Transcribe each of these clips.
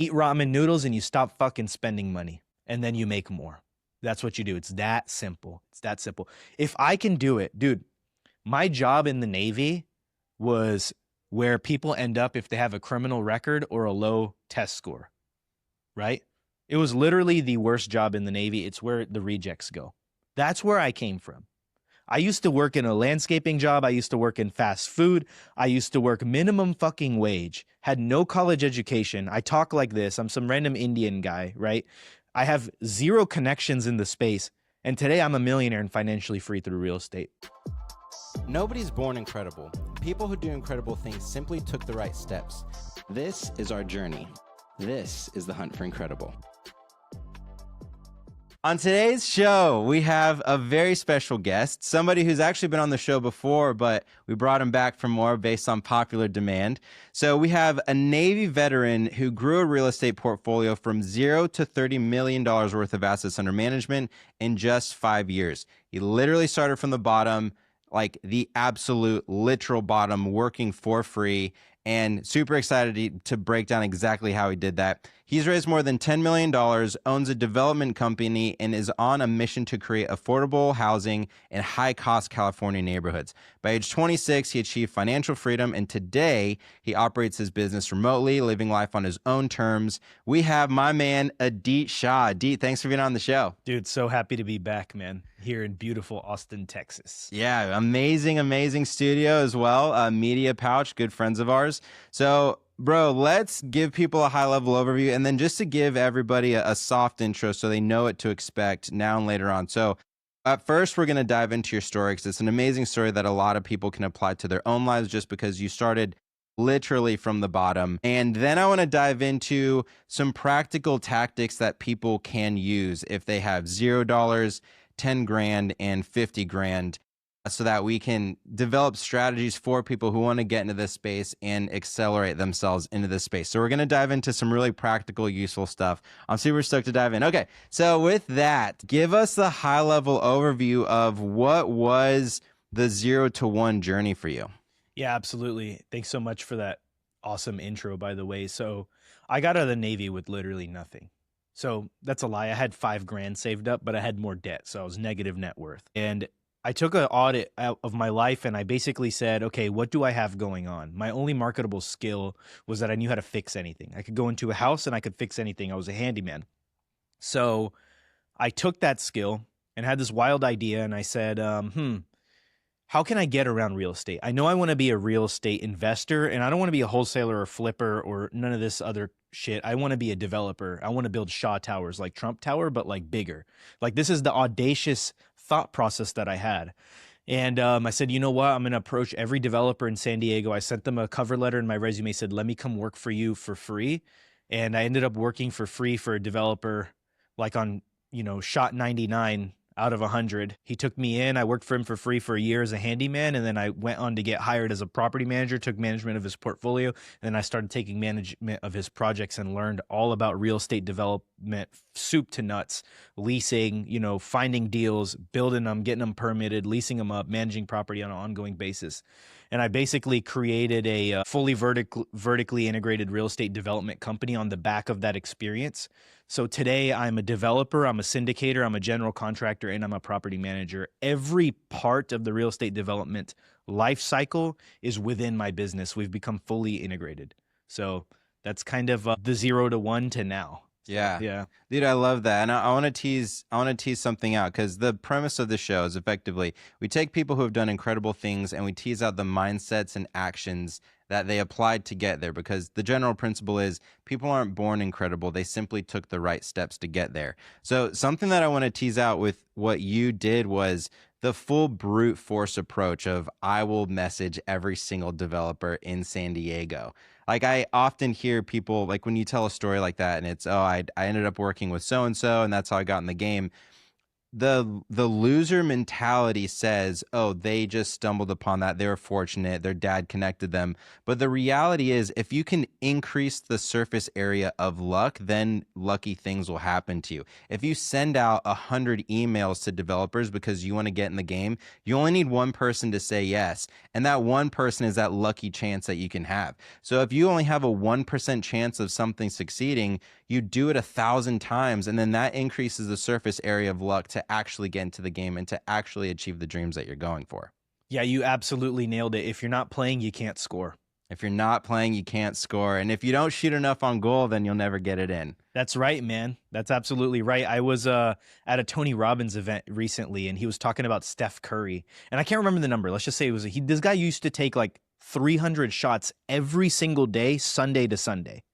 Eat ramen noodles and you stop fucking spending money and then you make more. That's what you do. It's that simple. It's that simple. If I can do it, dude, my job in the Navy was where people end up if they have a criminal record or a low test score, right? It was literally the worst job in the Navy. It's where the rejects go. That's where I came from. I used to work in a landscaping job. I used to work in fast food. I used to work minimum fucking wage, had no college education. I talk like this. I'm some random Indian guy, right? I have zero connections in the space. And today I'm a millionaire and financially free through real estate. Nobody's born incredible. People who do incredible things simply took the right steps. This is our journey. This is the hunt for incredible. On today's show, we have a very special guest, somebody who's actually been on the show before, but we brought him back for more based on popular demand. So we have a Navy veteran who grew a real estate portfolio from $0 to $30 million worth of assets under management in just 5 years. He literally started from the bottom, like the absolute literal bottom, working for free, and super excited to break down exactly how he did that. He's raised more than $10 million, owns a development company, and is on a mission to create affordable housing in high-cost California neighborhoods. By age 26, he achieved financial freedom, and today he operates his business remotely, living life on his own terms. We have my man, Adit Shah. Adit, thanks for being on the show. Dude, so happy to be back, man, here in beautiful Austin, Texas. Yeah, amazing studio as well. Media Pouch, good friends of ours. So, bro, let's give people a high-level overview, and then just to give everybody a soft intro so they know what to expect now and later on. So, at first, we're going to dive into your story because it's an amazing story that a lot of people can apply to their own lives just because you started literally from the bottom. And then I want to dive into some practical tactics that people can use if they have $0, 10 grand, and 50 grand. So that we can develop strategies for people who want to get into this space and accelerate themselves into this space. So we're going to dive into some really practical, useful stuff. I'm super stoked to dive in. Okay, so with that, give us the high-level overview of what was the 0 to 1 journey for you. Yeah, absolutely. Thanks so much for that awesome intro, by the way. So I got out of the Navy with literally nothing. So that's a lie. I had 5 grand saved up, but I had more debt. So I was negative net worth. And I took an audit out of my life and I basically said, okay, what do I have going on? My only marketable skill was that I knew how to fix anything. I could go into a house and I could fix anything. I was a handyman. So I took that skill and had this wild idea and I said, how can I get around real estate? I know I want to be a real estate investor and I don't want to be a wholesaler or flipper or none of this other shit. I want to be a developer. I want to build Shaw Towers like Trump Tower, but like bigger. Like this is the audacious thought process that I had. And I said, you know what? I'm going to approach every developer in San Diego. I sent them a cover letter and my resume said, let me come work for you for free. And I ended up working for free for a developer like on, shot 99 out of 100. He took me in. I worked for him for free for a year as a handyman. And then I went on to get hired as a property manager, took management of his portfolio. And then I started taking management of his projects and learned all about real estate development, soup to nuts, leasing, finding deals, building them, getting them permitted, leasing them up, managing property on an ongoing basis. And I basically created a fully vertically integrated real estate development company on the back of that experience. So today I'm a developer, I'm a syndicator, I'm a general contractor, and I'm a property manager. Every part of the real estate development life cycle is within my business. We've become fully integrated. So that's kind of the 0 to 1 to now. Yeah. Dude, I love that. And I want to tease something out because the premise of the show is effectively we take people who have done incredible things and we tease out the mindsets and actions that they applied to get there, because the general principle is people aren't born incredible. They simply took the right steps to get there. So something that I want to tease out with what you did was the full brute force approach of I will message every single developer in San Diego. Like I often hear people, like when you tell a story like that and it's, I ended up working with so-and-so and that's how I got in the game. the loser mentality says, oh, they just stumbled upon that, they were fortunate, their dad connected them. But the reality is, if you can increase the surface area of luck, then lucky things will happen to you. If you send out 100 emails to developers because you want to get in the game, you only need one person to say yes, and that one person is that lucky chance that you can have. So if you only have a 1% chance of something succeeding, you do it 1,000 times, and then that increases the surface area of luck to actually get into the game and to actually achieve the dreams that you're going for. Yeah, you absolutely nailed it. If you're not playing, you can't score. If you're not playing, you can't score. And if you don't shoot enough on goal, then you'll never get it in. That's right, man. That's absolutely right. I was at a Tony Robbins event recently, and he was talking about Steph Curry. And I can't remember the number. Let's just say it was this guy used to take like 300 shots every single day, Sunday to Sunday.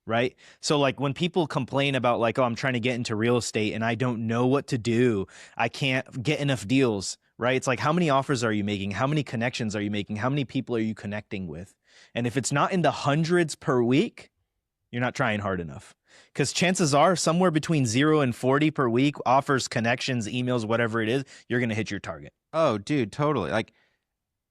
Right. So like when people complain about like, oh, I'm trying to get into real estate and I don't know what to do, I can't get enough deals. Right. It's like, how many offers are you making? How many connections are you making? How many people are you connecting with? And if it's not in the hundreds per week, you're not trying hard enough, because chances are somewhere between 0 and 40 per week, offers, connections, emails, whatever it is, you're going to hit your target. Oh, dude, totally. Like,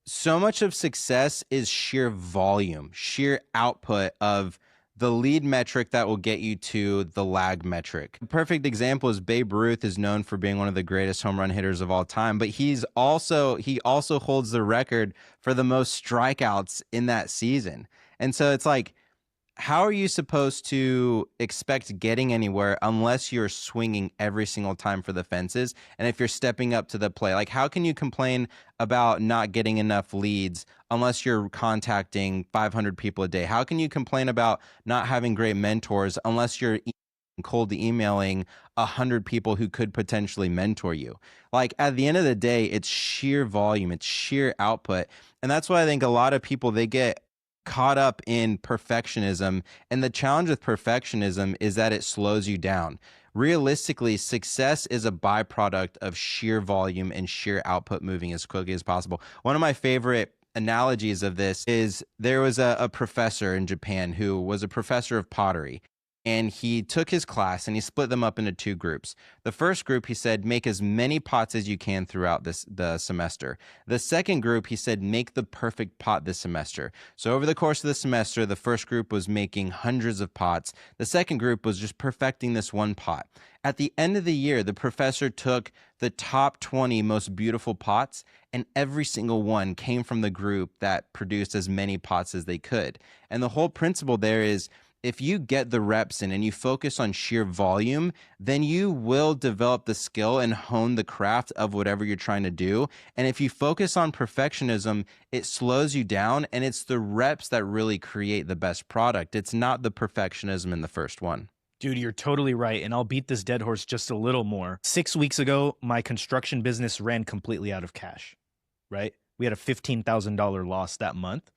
so much of success is sheer volume, sheer output of the lead metric that will get you to the lag metric. A perfect example is Babe Ruth is known for being one of the greatest home run hitters of all time, but he also holds the record for the most strikeouts in that season. And so it's like, how are you supposed to expect getting anywhere unless you're swinging every single time for the fences? And if you're stepping up to the plate, like, how can you complain about not getting enough leads unless you're contacting 500 people a day? How can you complain about not having great mentors unless you're cold emailing 100 people who could potentially mentor you? Like, at the end of the day, it's sheer volume, it's sheer output. And that's why I think a lot of people, they get caught up in perfectionism. And the challenge with perfectionism is that it slows you down. Realistically, success is a byproduct of sheer volume and sheer output moving as quickly as possible. One of my favorite analogies of this is there was a professor in Japan who was a professor of pottery. And he took his class and he split them up into two groups. The first group, he said, make as many pots as you can throughout the semester. The second group, he said, make the perfect pot this semester. So over the course of the semester, the first group was making hundreds of pots. The second group was just perfecting this one pot. At the end of the year, the professor took the top 20 most beautiful pots, and every single one came from the group that produced as many pots as they could. And the whole principle there is, if you get the reps in and you focus on sheer volume, then you will develop the skill and hone the craft of whatever you're trying to do. And if you focus on perfectionism, it slows you down, and it's the reps that really create the best product. It's not the perfectionism in the first one. Dude, you're totally right. And I'll beat this dead horse just a little more. 6 weeks ago, my construction business ran completely out of cash, right? We had a $15,000 loss that month.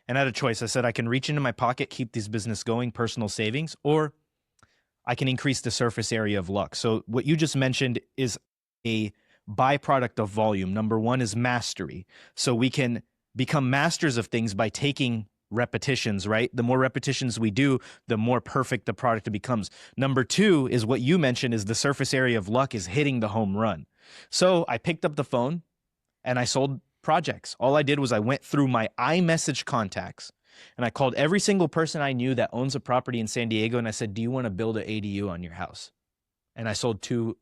And I had a choice. I said, I can reach into my pocket, keep this business going, personal savings, or I can increase the surface area of luck. So what you just mentioned is a byproduct of volume. Number one is mastery. So we can become masters of things by taking repetitions, right? The more repetitions we do, the more perfect the product becomes. Number two is what you mentioned, is the surface area of luck is hitting the home run. So I picked up the phone and I sold projects. All I did was I went through my iMessage contacts and I called every single person I knew that owns a property in San Diego, and I said, do you want to build an ADU on your house? And I sold two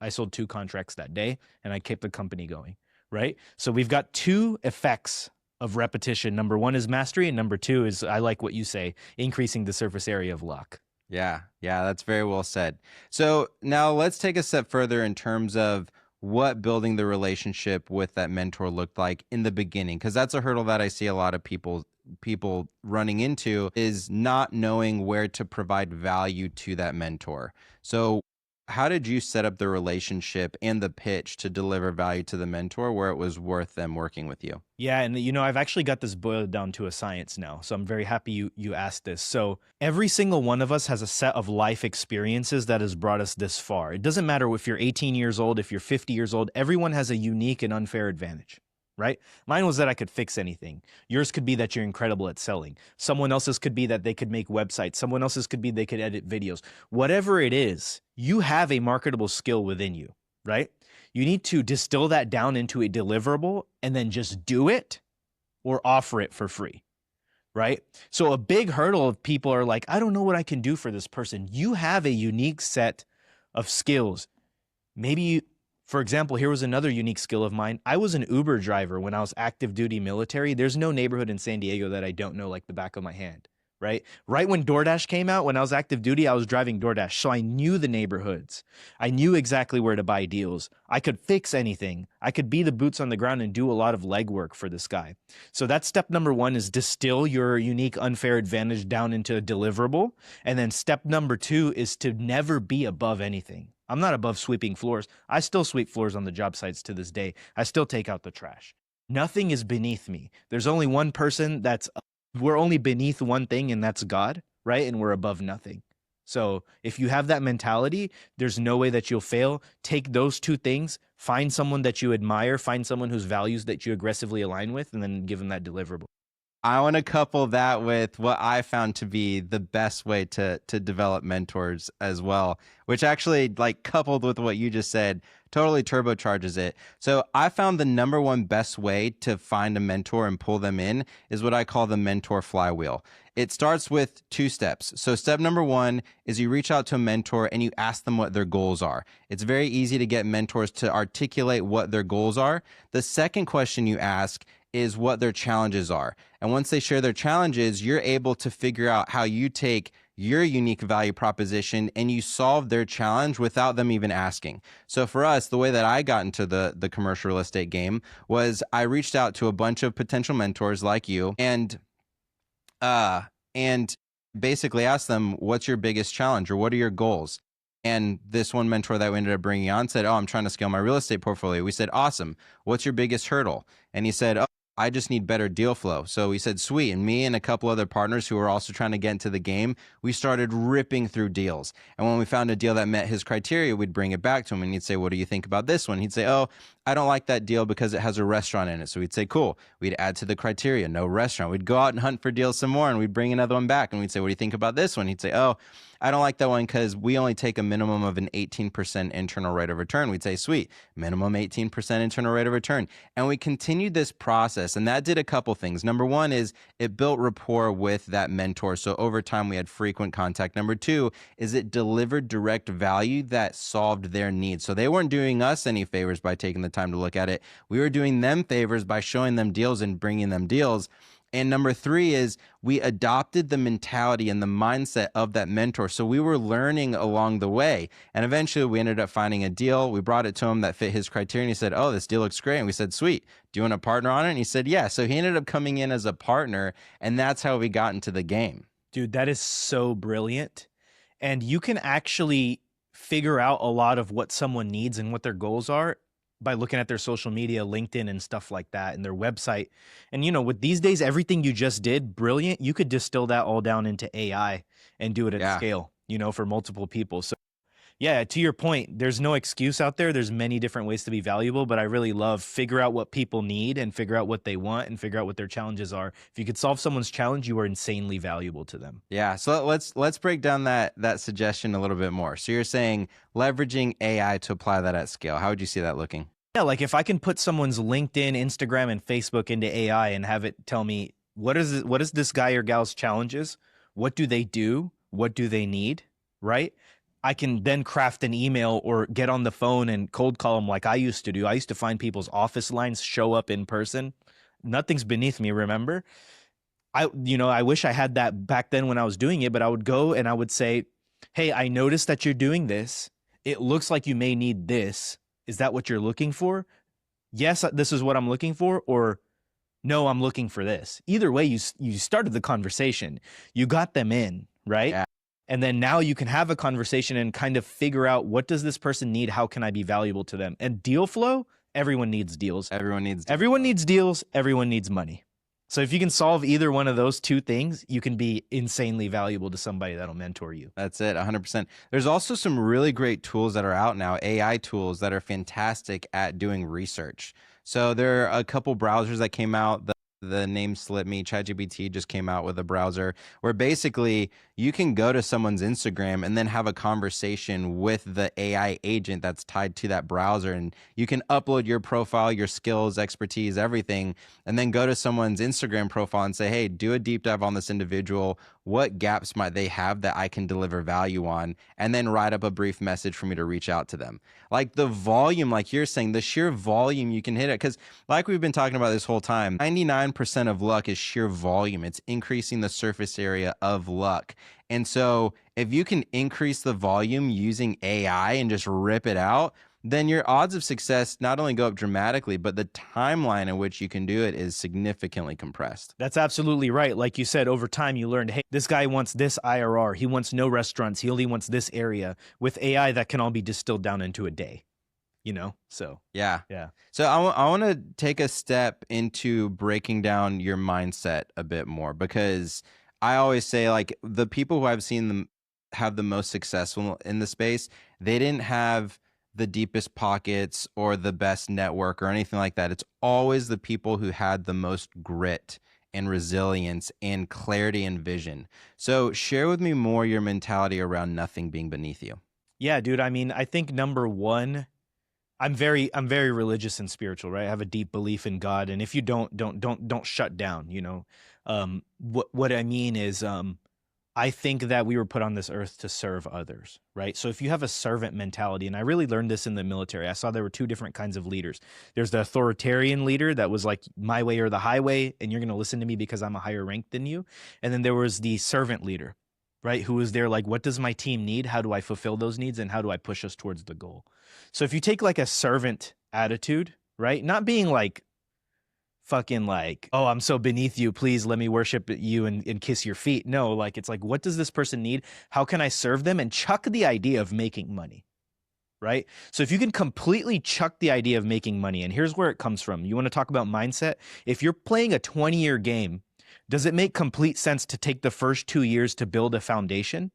contracts that day, and I kept the company going, right? So we've got two effects of repetition. Number one is mastery, and number two is, I like what you say, increasing the surface area of luck. Yeah, that's very well said. So now let's take a step further in terms of what building the relationship with that mentor looked like in the beginning, because that's a hurdle that I see a lot of people running into, is not knowing where to provide value to that mentor. So how did you set up the relationship and the pitch to deliver value to the mentor where it was worth them working with you? Yeah, and I've actually got this boiled down to a science now. So I'm very happy you asked this. So every single one of us has a set of life experiences that has brought us this far. It doesn't matter if you're 18 years old, if you're 50 years old, everyone has a unique and unfair advantage, right? Mine was that I could fix anything. Yours could be that you're incredible at selling. Someone else's could be that they could make websites. Someone else's could be they could edit videos. Whatever it is, you have a marketable skill within you. right? You need to distill that down into a deliverable and then just do it or offer it for free, right? So a big hurdle of people are like, I don't know what I can do for this person. You have a unique set of skills. Maybe, for example, here was another unique skill of mine. I was an Uber driver when I was active duty military. There's no neighborhood in San Diego that I don't know like the back of my hand, right? Right when DoorDash came out, when I was active duty, I was driving DoorDash. So I knew the neighborhoods. I knew exactly where to buy deals. I could fix anything. I could be the boots on the ground and do a lot of legwork for this guy. So that's step number one, is distill your unique unfair advantage down into a deliverable. And then step number two is to never be above anything. I'm not above sweeping floors. I still sweep floors on the job sites to this day. I still take out the trash. Nothing is beneath me. There's only one person we're only beneath one thing, and that's God, right? And we're above nothing. So if you have that mentality, there's no way that you'll fail. Take those two things, find someone that you admire, find someone whose values that you aggressively align with, and then give them that deliverable. I want to couple that with what I found to be the best way to develop mentors as well, which actually, like, coupled with what you just said, totally turbocharges it. So I found the number one best way to find a mentor and pull them in is what I call the mentor flywheel. It starts with two steps. So step number one is you reach out to a mentor and you ask them what their goals are. It's very easy to get mentors to articulate what their goals are. The second question you ask is what their challenges are. And once they share their challenges, you're able to figure out how you take your unique value proposition and you solve their challenge without them even asking. So for us, the way that I got into the commercial real estate game was I reached out to a bunch of potential mentors like you and basically asked them, what's your biggest challenge or what are your goals? And this one mentor that we ended up bringing on said, oh, I'm trying to scale my real estate portfolio. We said, awesome. What's your biggest hurdle? And he said, oh, I just need better deal flow. So we said, sweet. And me and a couple other partners who were also trying to get into the game, we started ripping through deals. And when we found a deal that met his criteria, we'd bring it back to him and he'd say, what do you think about this one? He'd say, oh, I don't like that deal because it has a restaurant in it. So we'd say, cool. We'd add to the criteria, no restaurant. We'd go out and hunt for deals some more and we'd bring another one back. And we'd say, what do you think about this one? He'd say, oh, I don't like that one because we only take a minimum of an 18% internal rate of return. We'd say, sweet, minimum 18% internal rate of return. And we continued this process. And that did a couple things. Number one is it built rapport with that mentor. So over time, we had frequent contact. Number two is it delivered direct value that solved their needs. So they weren't doing us any favors by taking the time to look at it. We were doing them favors by showing them deals and bringing them deals. And number three is we adopted the mentality and the mindset of that mentor. So we were learning along the way. And eventually we ended up finding a deal. We brought it to him that fit his criteria. And he said, oh, this deal looks great. And we said, sweet. Do you want to partner on it? And he said, yeah. So he ended up coming in as a partner. And that's how we got into the game. Dude, that is so brilliant. And you can actually figure out a lot of what someone needs and what their goals are by looking at their social media, LinkedIn and stuff like that, and their website. And, you know, with these days, everything you just did, brilliant, you could distill that all down into AI and do it at scale, you know, for multiple people. So yeah, to your point, there's no excuse out there. There's many different ways to be valuable, but I really love figure out what people need and figure out what they want and figure out what their challenges are. If you could solve someone's challenge, you are insanely valuable to them. Yeah. So let's break down that suggestion a little bit more. So you're saying leveraging AI to apply that at scale. How would you see that looking? Yeah, like if I can put someone's LinkedIn, Instagram, and Facebook into AI and have it tell me what is this guy or gal's challenges? What do they do? What do they need? Right? I can then craft an email or get on the phone and cold call them like I used to do. I used to find people's office lines, show up in person. Nothing's beneath me, remember? I wish I had that back then when I was doing it, but I would go and I would say, hey, I noticed that you're doing this. It looks like you may need this. Is that what you're looking for? Yes, this is what I'm looking for. Or no, I'm looking for this. Either way, you started the conversation. You got them in, right? Yeah. And then now you can have a conversation and kind of figure out what does this person need? How can I be valuable to them? And deal flow, everyone needs deals. Everyone needs deals. Everyone needs money. So if you can solve either one of those two things, you can be insanely valuable to somebody that'll mentor you. That's it, 100%. There's also some really great tools that are out now, AI tools that are fantastic at doing research. So there are a couple browsers that came out. the name slipped me. ChatGPT just came out with a browser where basically you can go to someone's Instagram and then have a conversation with the AI agent that's tied to that browser. And you can upload your profile, your skills, expertise, everything, and then go to someone's Instagram profile and say, hey, do a deep dive on this individual. What gaps might they have that I can deliver value on? And then write up a brief message for me to reach out to them. Like the volume, like you're saying, the sheer volume you can hit it. Because like we've been talking about this whole time, 99% of luck is sheer volume. It's increasing the surface area of luck. And so if you can increase the volume using AI and just rip it out, then your odds of success not only go up dramatically, but the timeline in which you can do it is significantly compressed. That's absolutely right. Like you said, over time you learned, hey, this guy wants this IRR. He wants no restaurants. He only wants this area. With AI, that can all be distilled down into a day, you know? So, Yeah. yeah. So I want to take a step into breaking down your mindset a bit more, because I always say, like, the people who I've seen them have the most successful in the space, they didn't have the deepest pockets or the best network or anything like that. It's always the people who had the most grit and resilience and clarity and vision. So share with me more your mentality around nothing being beneath you. Yeah, dude. I mean, I think number one, I'm very religious and spiritual, right? I have a deep belief in God, and if you don't shut down, you know. What I mean is, I think that we were put on this earth to serve others, right? So if you have a servant mentality, and I really learned this in the military, I saw there were two different kinds of leaders. There's the authoritarian leader that was like my way or the highway, and you're going to listen to me because I'm a higher rank than you. And then there was the servant leader, right? Who was there like, what does my team need? How do I fulfill those needs? And how do I push us towards the goal? So if you take like a servant attitude, right? Not being like, fucking like, oh, I'm so beneath you, please let me worship you and kiss your feet. No, like, it's like, what does this person need? How can I serve them? And chuck the idea of making money, right? So if you can completely chuck the idea of making money, and here's where it comes from. You want to talk about mindset? If you're playing a 20-year game, does it make complete sense to take the first 2 years to build a foundation?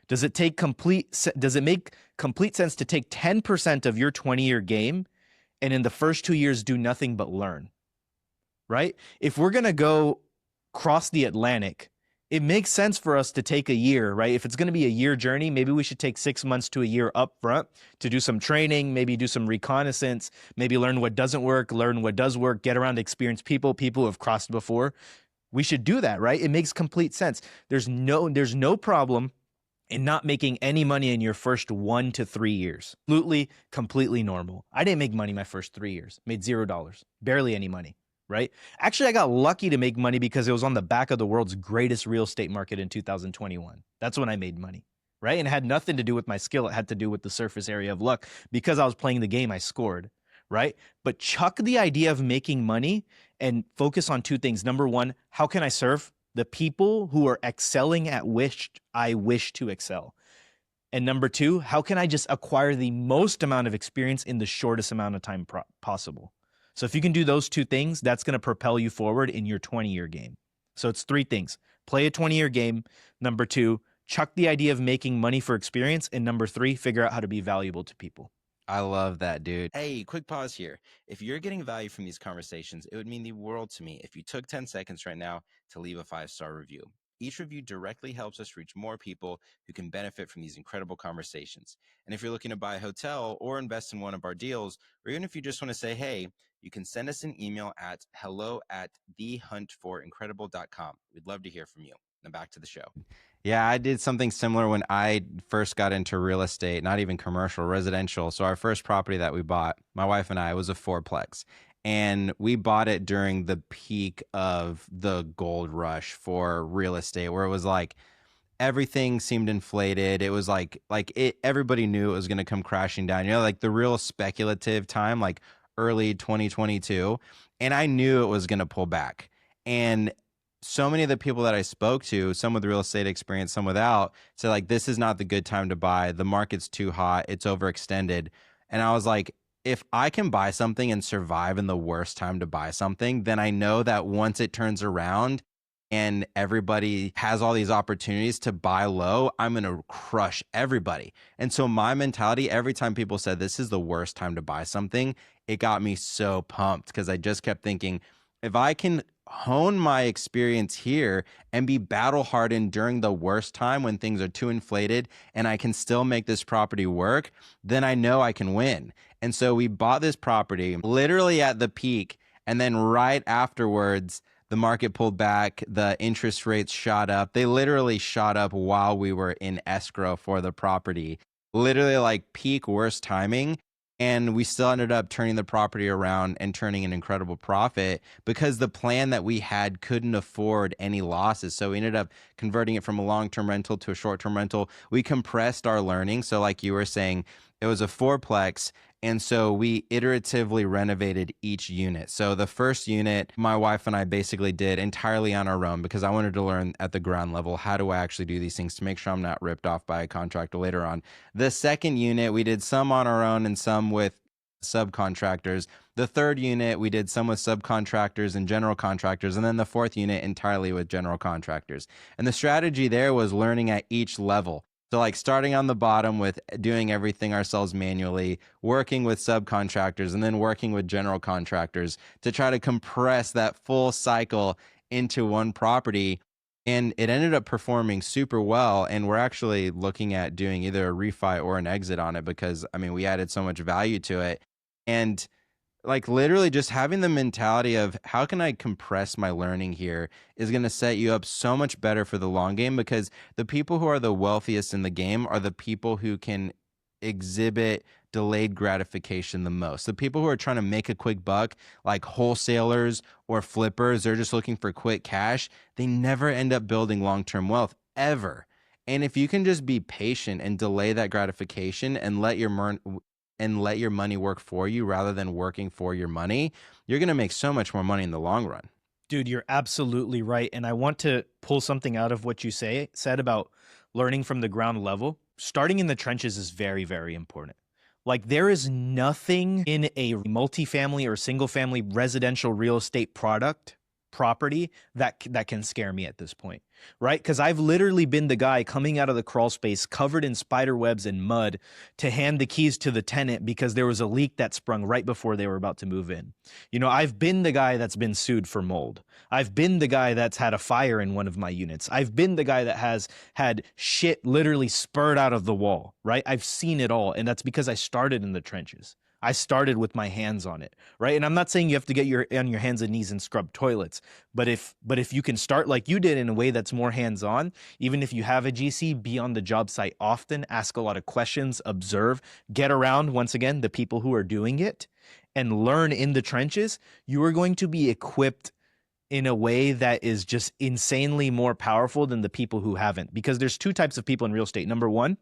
Does it make complete sense to take 10% of your 20-year game and in the first 2 years do nothing but learn? Right? If we're going to go cross the Atlantic, it makes sense for us to take a year, right? If it's going to be a year journey, maybe we should take 6 months to a year up front to do some training, maybe do some reconnaissance, maybe learn what doesn't work, learn what does work, get around experienced people who have crossed before. We should do that, right? It makes complete sense. There's no problem in not making any money in your first 1 to 3 years. Absolutely, completely normal. I didn't make money my first 3 years, made $0, barely any money. Right? Actually, I got lucky to make money because it was on the back of the world's greatest real estate market in 2021. That's when I made money, right? And it had nothing to do with my skill. It had to do with the surface area of luck. Because I was playing the game, I scored, right? But chuck the idea of making money and focus on two things. Number one, how can I serve the people who are excelling at which I wish to excel? And number two, how can I just acquire the most amount of experience in the shortest amount of time possible? So if you can do those two things, that's going to propel you forward in your 20-year game. So it's three things. Play a 20-year game. Number two, chuck the idea of making money for experience. And number three, figure out how to be valuable to people. I love that, dude. Hey, quick pause here. If you're getting value from these conversations, it would mean the world to me if you took 10 seconds right now to leave a 5-star review. Each review directly helps us reach more people who can benefit from these incredible conversations. And if you're looking to buy a hotel or invest in one of our deals, or even if you just want to say, hey, you can send us an email at hello@thehuntforincredible.com. We'd love to hear from you. Now back to the show. Yeah, I did something similar when I first got into real estate, not even commercial, residential. So our first property that we bought, my wife and I, was a fourplex. And we bought it during the peak of the gold rush for real estate, where it was like everything seemed inflated. It was everybody knew it was going to come crashing down. You know, like the real speculative time, like early 2022. And I knew it was going to pull back. And so many of the people that I spoke to, some with real estate experience, some without, said like, this is not the good time to buy. The market's too hot. It's overextended. And I was like, if I can buy something and survive in the worst time to buy something, then I know that once it turns around and everybody has all these opportunities to buy low, I'm going to crush everybody. And so my mentality, every time people said this is the worst time to buy something, it got me so pumped because I just kept thinking, if I can hone my experience here and be battle hardened during the worst time when things are too inflated and I can still make this property work, then I know I can win. And so we bought this property literally at the peak. And then right afterwards, the market pulled back, the interest rates shot up. They literally shot up while we were in escrow for the property, literally like peak worst timing. And we still ended up turning the property around and turning an incredible profit because the plan that we had couldn't afford any losses. So we ended up converting it from a long-term rental to a short-term rental. We compressed our learning. So like you were saying, it was a fourplex. And so we iteratively renovated each unit. So the first unit, my wife and I basically did entirely on our own because I wanted to learn at the ground level, how do I actually do these things to make sure I'm not ripped off by a contractor later on. The second unit, we did some on our own and some with subcontractors. The third unit, we did some with subcontractors and general contractors. And then the fourth unit entirely with general contractors. And the strategy there was learning at each level. So like starting on the bottom with doing everything ourselves manually, working with subcontractors, and then working with general contractors to try to compress that full cycle into one property. And it ended up performing super well. And we're actually looking at doing either a refi or an exit on it because, I mean, we added so much value to it. And like literally just having the mentality of how can I compress my learning here is going to set you up so much better for the long game because the people who are the wealthiest in the game are the people who can exhibit delayed gratification the most. The people who are trying to make a quick buck, like wholesalers or flippers, they're just looking for quick cash. They never end up building long-term wealth ever. And if you can just be patient and delay that gratification and let your money work for you rather than working for your money, you're going to make so much more money in the long run. Dude, you're absolutely right. And I want to pull something out of what you said about learning from the ground level. Starting in the trenches is very, very important. Like there is nothing in a multifamily or single family residential real estate property that can scare me at this point, right? Because I've literally been the guy coming out of the crawl space covered in spider webs and mud to hand the keys to the tenant because there was a leak that sprung right before they were about to move in. You know, I've been the guy that's been sued for mold. I've been the guy that's had a fire in one of my units. I've been the guy that has had shit literally spurred out of the wall, right? I've seen it all. And that's because I started in the trenches. I started with my hands on it, right? And I'm not saying you have to get on your hands and knees and scrub toilets, but if you can start like you did in a way that's more hands-on, even if you have a GC, be on the job site often, ask a lot of questions, observe, get around, once again, the people who are doing it and learn in the trenches, you are going to be equipped in a way that is just insanely more powerful than the people who haven't. Because there's two types of people in real estate. Number one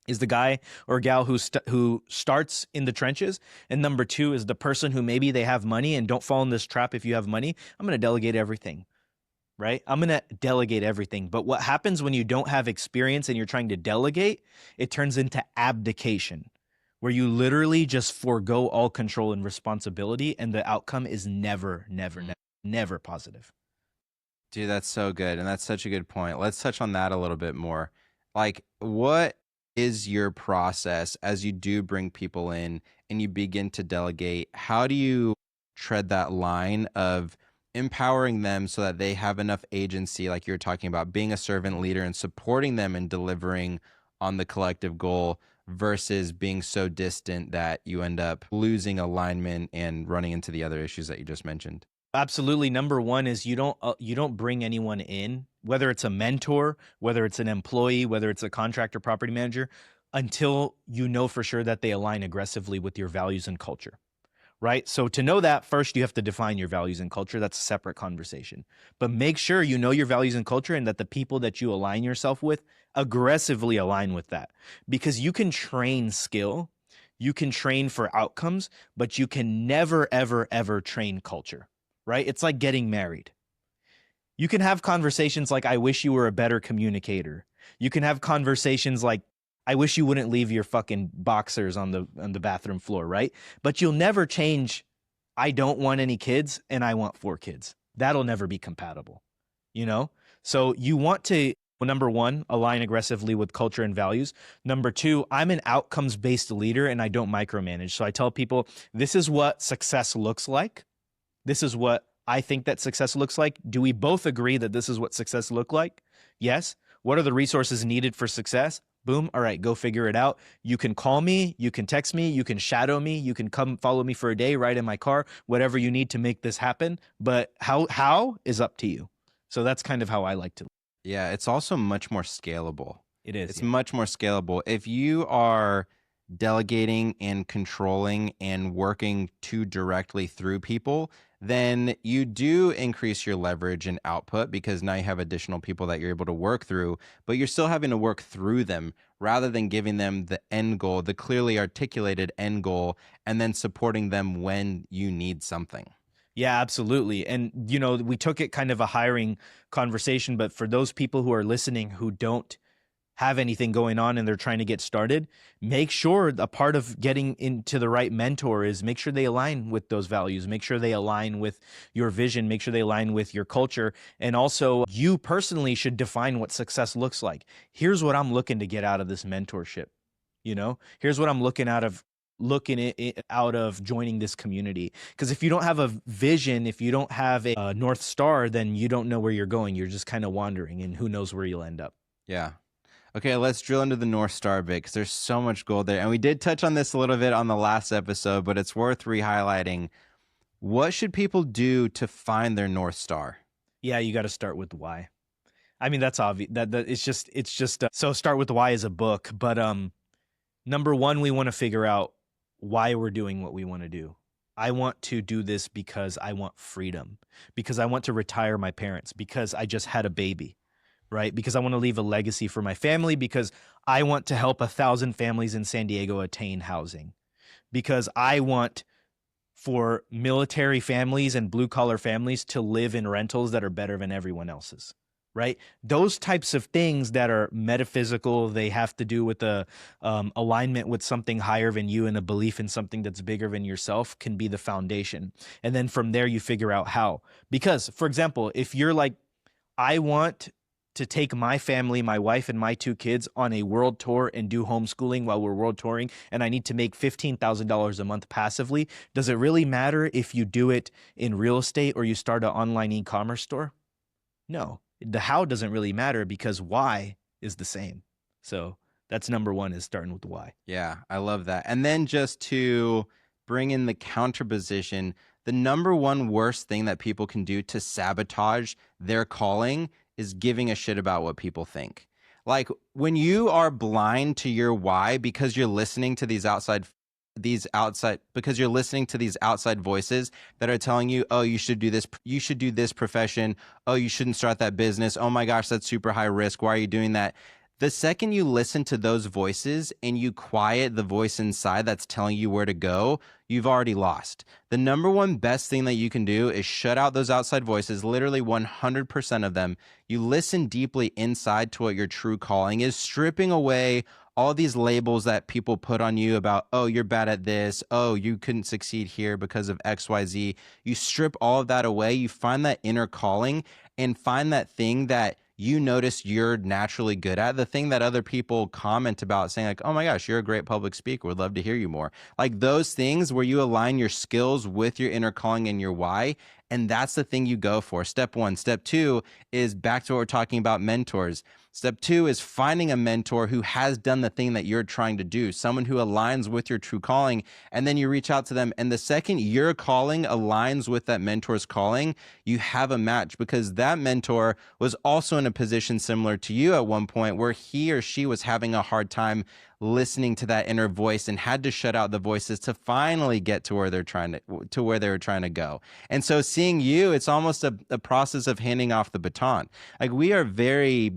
is the guy or gal who starts in the trenches. And number two is the person who maybe they have money and don't fall in this trap. If you have money, I'm going to delegate everything, right? I'm going to delegate everything. But what happens when you don't have experience and you're trying to delegate, it turns into abdication, where you literally just forego all control and responsibility. And the outcome is never, never, never, never positive. Dude, that's so good. And that's such a good point. Let's touch on that a little bit more. Like, what is your process as you do bring people in and you begin to delegate? How do you tread that line of empowering them so that they have enough agency, like you're talking about, being a servant leader and supporting them and delivering on the collective goal versus being so distant that you end up losing alignment and running into the other issues that you just mentioned? Absolutely. Number one is you don't bring anyone in, whether it's a mentor, whether it's an employee, whether it's a contractor, property manager, until you know for sure that they align aggressively with your values and culture, right? So to know that, first you have to define your values and culture. That's a separate conversation. But make sure you know your values and culture and that the people that you align yourself with aggressively align with that. Because you can train skill, you can train for outcomes, but you can never, ever, ever train culture. Right? It's like getting married. You can have conversations like, I wish you were a better communicator. You can have conversations like, I wish you wouldn't leave your fucking boxers on the bathroom floor, right? But you'll never change, I don't want any kids and I want 4 kids. That'll never be compatible, you know? So you want to, well, number one, align aggressively with culture and values. Number two, I'm an outcomes-based leader and I don't micromanage. So I tell people, this is what success looks like. This is what I think that success looks like? Do we both agree that this is what success look like? Yes. What are the resources needed for success? Boom. All right, go figure it out. You can call me, you can text me, you can shadow me, you can come follow me for a day, ride in my car, whatever you need to make this happen. But how is up to you. So that's kind of how I like to. Yeah, it's also much more scalable. It is. It's Yeah. much more scalable. If you are delegating and controlling and working too directly through people, then you do increase your leverage and output because now you have additional people that you're able to work through, but you're still having to work through them rather than giving them the end goal, the clearly articulated end goal, and then supporting them when you need something. Yeah, absolutely. And, we took it kind of a hiring conversation, but for those people who are listening who don't have anything going on and they're trying to get started, make sure a part of getting into the right mentor is make sure they align with those values, make sure they align with your vision, make sure they align with your culture. And also, you personally should define what success looks like. Here's what I'm looking to get out of this mentorship. Here's what I'm looking out of joining this community. Because if you don't have a vision, if you don't have a North Star, then you don't know where you're going. You're just kind of wandering, and who knows where you'll end up. Yeah. Okay, let's drill into the North Star bit because there's so much gold there. And we did touch on this a little bit on the last episode, but it's worth re-highlighting. What should people do to find their North Star? Yeah, you got to start with the why. I mean, that's obvious. That it's just so start with the why is a book, but number one, we want to figure out why we're doing what we want to do. I want to do this because I want freedom, because I want to retire my parents, because I just had a baby, right? Because I want to leave a legacy for my family, because I want to help 1,000 families in San Diego attain housing, because I want for military families and blue collar families to live in rentals that are better than everyone else's. Right? Those types of things that are metaphysical, they have to do with a alignment with something higher than you and a belief in something that's bigger than yourself can be the foundation. And then from there, you figure out how. Because, for example, if you're like, I want to take my family, my wife and my 2 kids on a world tour and do homeschooling while we're world touring, and I need to make $15,000 a month passively, does it really matter if you do it in real estate or you start an online e-commerce store? No. The how doesn't really matter because why is the same. So that's number one, is starting with the why. Yeah, I love that. And then just to bring in the counterposition, the number one worst thing that people can do to sabotage their calling is giving a shit about what people think. Like when you are blind to your why because you're listening to these outside voices that are telling you, oh, you should do this profession, oh, you shouldn't start that business, oh my gosh, that's super high risk, why are you doing that? The second you listen to those voices and you quiet the voice inside that's telling you where to go, you've already lost. The number one best thing that you can do is shut out those outside voices, literally 100% of them. You listen deeply inside to what your true calling is, stripping away all these labels that people put on you about, oh, you're bad at this, oh, you couldn't succeed here because of XYZ. You strip all of that away. You find that inner calling and find that thing that you notice you're naturally good at, the thing that other people comment about saying like, oh my gosh, you're a great public speaker, would love to hear you more. Like those things where you align your skills with your inner calling and your why. And that's the thing you go for. Step one. Step two is back to what we're talking about, mentors. Step two is finding a mentor who has done the thing that you're trying to do, someone who aligns with your true calling, and then you reach out to them. And the second your calling aligns with that mentor's calling, you have a match, because that mentor was also in a position similar to you at one point where he or she was having a hard time listening to that inner voice and had to shut out the voices to finally get to where they were trying to go. And so seeing you, it's almost a process of handing off the baton. Like we are very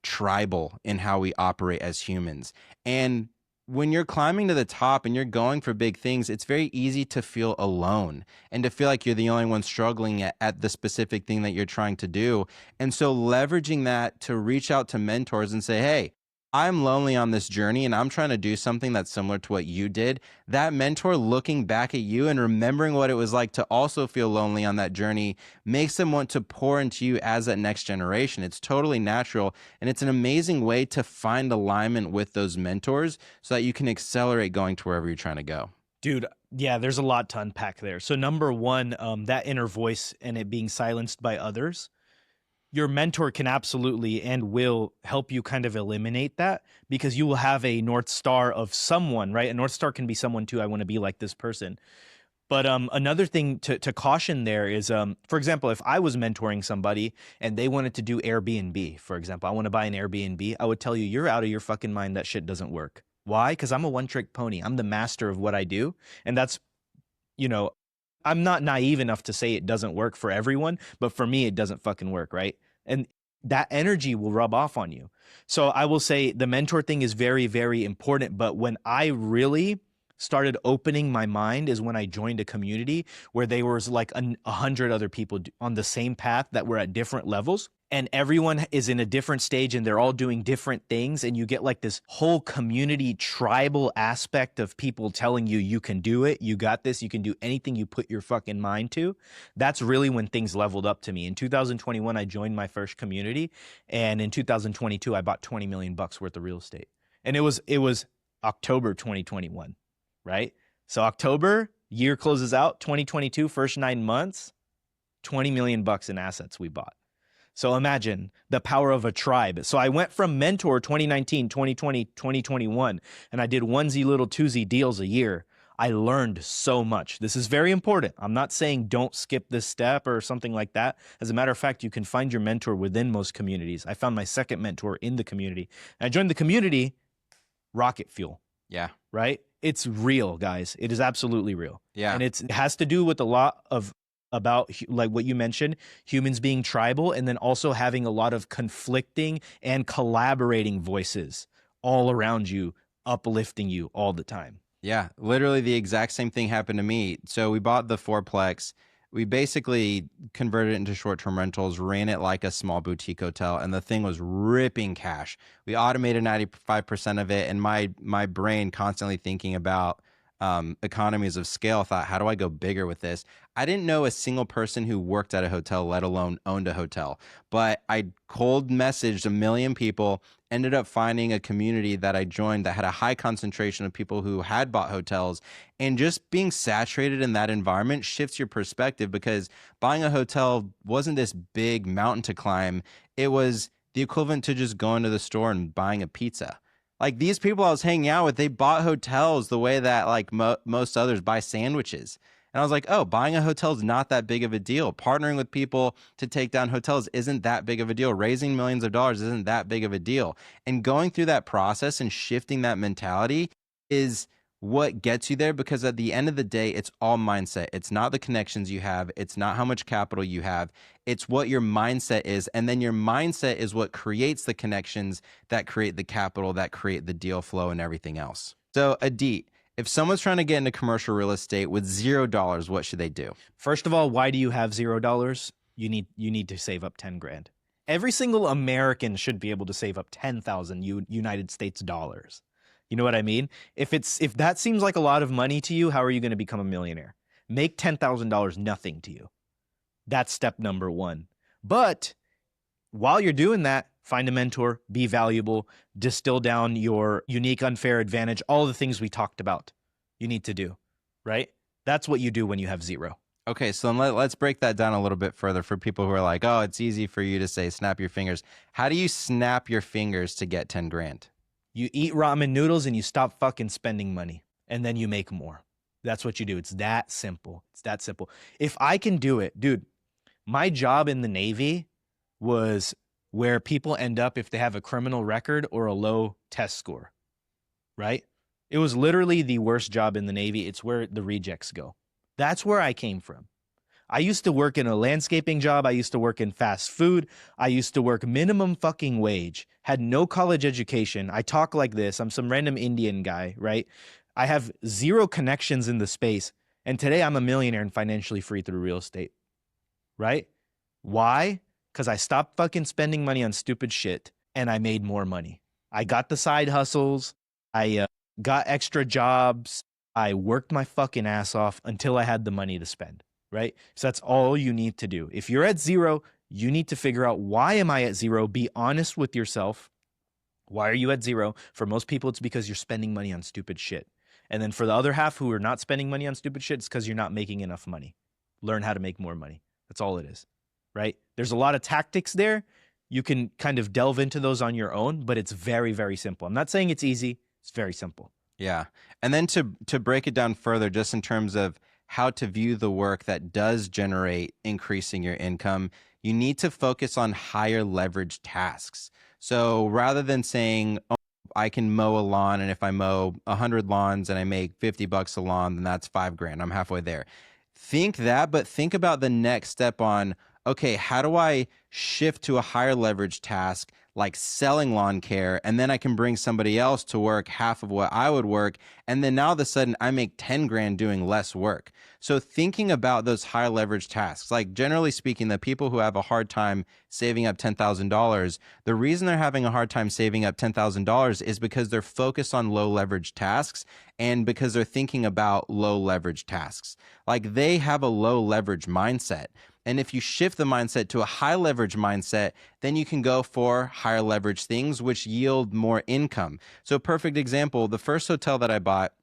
tribal in how we operate as humans. And when you're climbing to the top and you're going for big things, it's very easy to feel alone and to feel like you're the only one struggling at the specific thing that you're trying to do. And so leveraging that to reach out to mentors and say, hey, I'm lonely on this journey and I'm trying to do something that's similar to what you did. That mentor looking back at you and remembering what it was like to also feel lonely on that journey makes them want to pour into you as that next generation. It's totally natural. And it's an amazing way to find alignment with those mentors so that you can accelerate going to wherever you're trying to go. Dude, yeah, there's a lot to unpack there. So number one, that inner voice and it being silenced by others, your mentor can absolutely and will help you kind of eliminate that, because you will have a North Star of someone, right? A North Star can be someone too. I want to be like this person. But another thing to caution there is, for example, if I was mentoring somebody and they wanted to do Airbnb, for example, I want to buy an Airbnb, I would tell you, you're out of your fucking mind. That shit doesn't work. Why? Because I'm a one trick pony. I'm the master of what I do. And that's, you know, I'm not naive enough to say it doesn't work for everyone, but for me, it doesn't fucking work, right? And that energy will rub off on you. So I will say the mentor thing is very, very important. But when I really started opening my mind is when I joined a community where there was like 100 other people on the same path that were at different levels, and everyone is in a different stage and they're all doing different things, and you get like this whole community tribal aspect of people telling you you can do it, you got this, you can do anything you put your fucking mind to. That's really when things leveled up to me. In 2021 I joined my first community, and in 2022 I bought 20 million bucks worth of real estate. And it was October 2021, right? So October, year closes out, 2022, first 9 months, 20 million bucks in assets we bought. So imagine the power of a tribe. So I went from mentor 2019, 2020, 2021, and I did onesie little twosie deals a year. I learned so much. This is very important. I'm not saying don't skip this step or something like that. As a matter of fact, you can find your mentor within most communities. I found my second mentor in the community. And I joined the community, rocket fuel. Yeah. Right? It's real, guys. It is absolutely real. Yeah. And it has to do with a lot of about like what you mentioned, humans being tribal, and then also having a lot of conflicting and collaborating voices all around you, uplifting you all the time. Yeah, literally the exact same thing happened to me. So we bought the fourplex. We basically converted it into short-term rentals, ran it like a small boutique hotel, and the thing was ripping cash. We automated 95% of it, and my brain constantly thinking about economies of scale thought, how do I go bigger with this? I didn't know a single person who worked at a hotel, let alone owned a hotel. But I cold messaged a million people, ended up finding a community that I joined that had a high concentration of people who had bought hotels. And just being saturated in that environment shifts your perspective, because buying a hotel wasn't this big mountain to climb. It was the equivalent to just going to the store and buying a pizza. Like, these people I was hanging out with, they bought hotels the way that like most others buy sandwiches. And I was like, oh, buying a hotel is not that big of a deal. Partnering with people to take down hotels isn't that big of a deal. Raising millions of dollars isn't that big of a deal. And going through that process and shifting that mentality is what gets you there, because at the end of the day, it's all mindset. It's not the connections you have. It's not how much capital you have. It's what your mindset is. And then your mindset is what creates the connections that create the capital, that create the deal flow and everything else. So Adit, if someone's trying to get into commercial real estate with $0, what should they do? First of all, why do you have $0? You need to save up 10 grand. Every single American should be able to save up 10,000 United States dollars. You know what I mean? If that seems like a lot of money to you, how are you going to become a millionaire? Make $10,000 nothing to you. That's step number one. But while you're doing that, find a mentor, be valuable, distill down your unique unfair advantage, all the things we talked about you need to do, right? That's what you do when you have zero. Okay, so let's break that down a little bit further for people who are like, oh, it's easy for you to say snap your fingers. How do you snap your fingers to get 10 grand? You eat ramen noodles and you stop fucking spending money, and then you make more. That's what you do. It's that simple. It's that simple. If I can do it, dude, my job in the Navy was where people end up if they have a criminal record or a low test score, right? It was literally the worst job in the Navy. It's where the rejects go. That's where I came from. I used to work in a landscaping job. I used to work in fast food. I used to work minimum fucking wage, had no college education. I talk like this. I'm some random Indian guy, right? I have zero connections in the space. And today I'm a millionaire and financially free through real estate, right? Why? Because I stopped fucking spending money on stupid shit and I made more money. I got the side hustles. I got extra jobs. I worked my fucking ass off until I had the money to spend. Right? So that's all you need to do. If you're at zero, you need to figure out, why am I at zero? Be honest with yourself. Why are you at zero? For most people, it's because you're spending money on stupid shit. And then for the other half who are not spending money on stupid shit, it's because you're not making enough money. Learn how to make more money. That's all it is, right? There's a lot of tactics there. You can kind of delve into those on your own, but it's very, very simple. I'm not saying it's easy. It's very simple. Yeah. And then to break it down further, just in terms of how to view the work that does generate increasing your income, you need to focus on higher leverage tasks. So rather than saying, oh, I can mow a lawn, and if I mow 100 lawns and I make $50 a lawn, then that's $5,000. I'm halfway there. Think that, but think about the next step on, okay, how do I shift to a higher leverage task like selling lawn care, and then I can bring somebody else to work half of what I would work, and then now all of a sudden I make 10 grand doing less work. So thinking about those high leverage tasks, like generally speaking, the people who have a hard time saving up $10,000, the reason they're having a hard time saving up $10,000 is because they're focused on low leverage tasks and because they're thinking about low leverage tasks. Like they have a low leverage mindset. And if you shift the mindset to a high leverage mindset, then you can go for higher leverage things, which yield more income. So perfect example, the first hotel that I bought,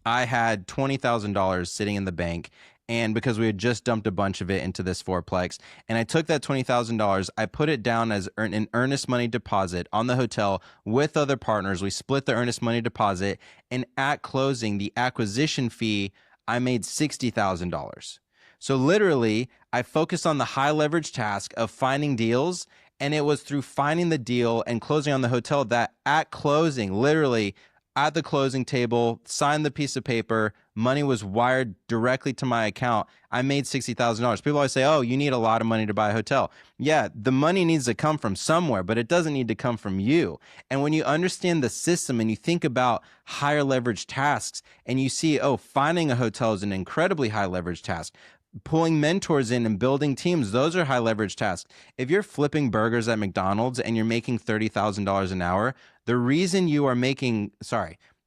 I had $20,000 sitting in the bank. And because we had just dumped a bunch of it into this fourplex, and I took that $20,000, I put it down as an earnest money deposit on the hotel with other partners. We split the earnest money deposit, and at closing, the acquisition fee, I made $60,000. So literally, I focused on the high leverage task of finding deals, and it was through finding the deal and closing on the hotel that at closing, literally at the closing table, signed the piece of paper, money was wired directly to my account. I made $60,000. People always say, oh, you need a lot of money to buy a hotel. Yeah, the money needs to come from somewhere, but it doesn't need to come from you. And when you understand the system and you think about higher leverage tasks and you see, oh, finding a hotel is an incredibly high leverage task. Pulling mentors in and building teams, those are high leverage tasks. If you're flipping burgers at McDonald's and you're making $30,000 an hour, the reason you are making,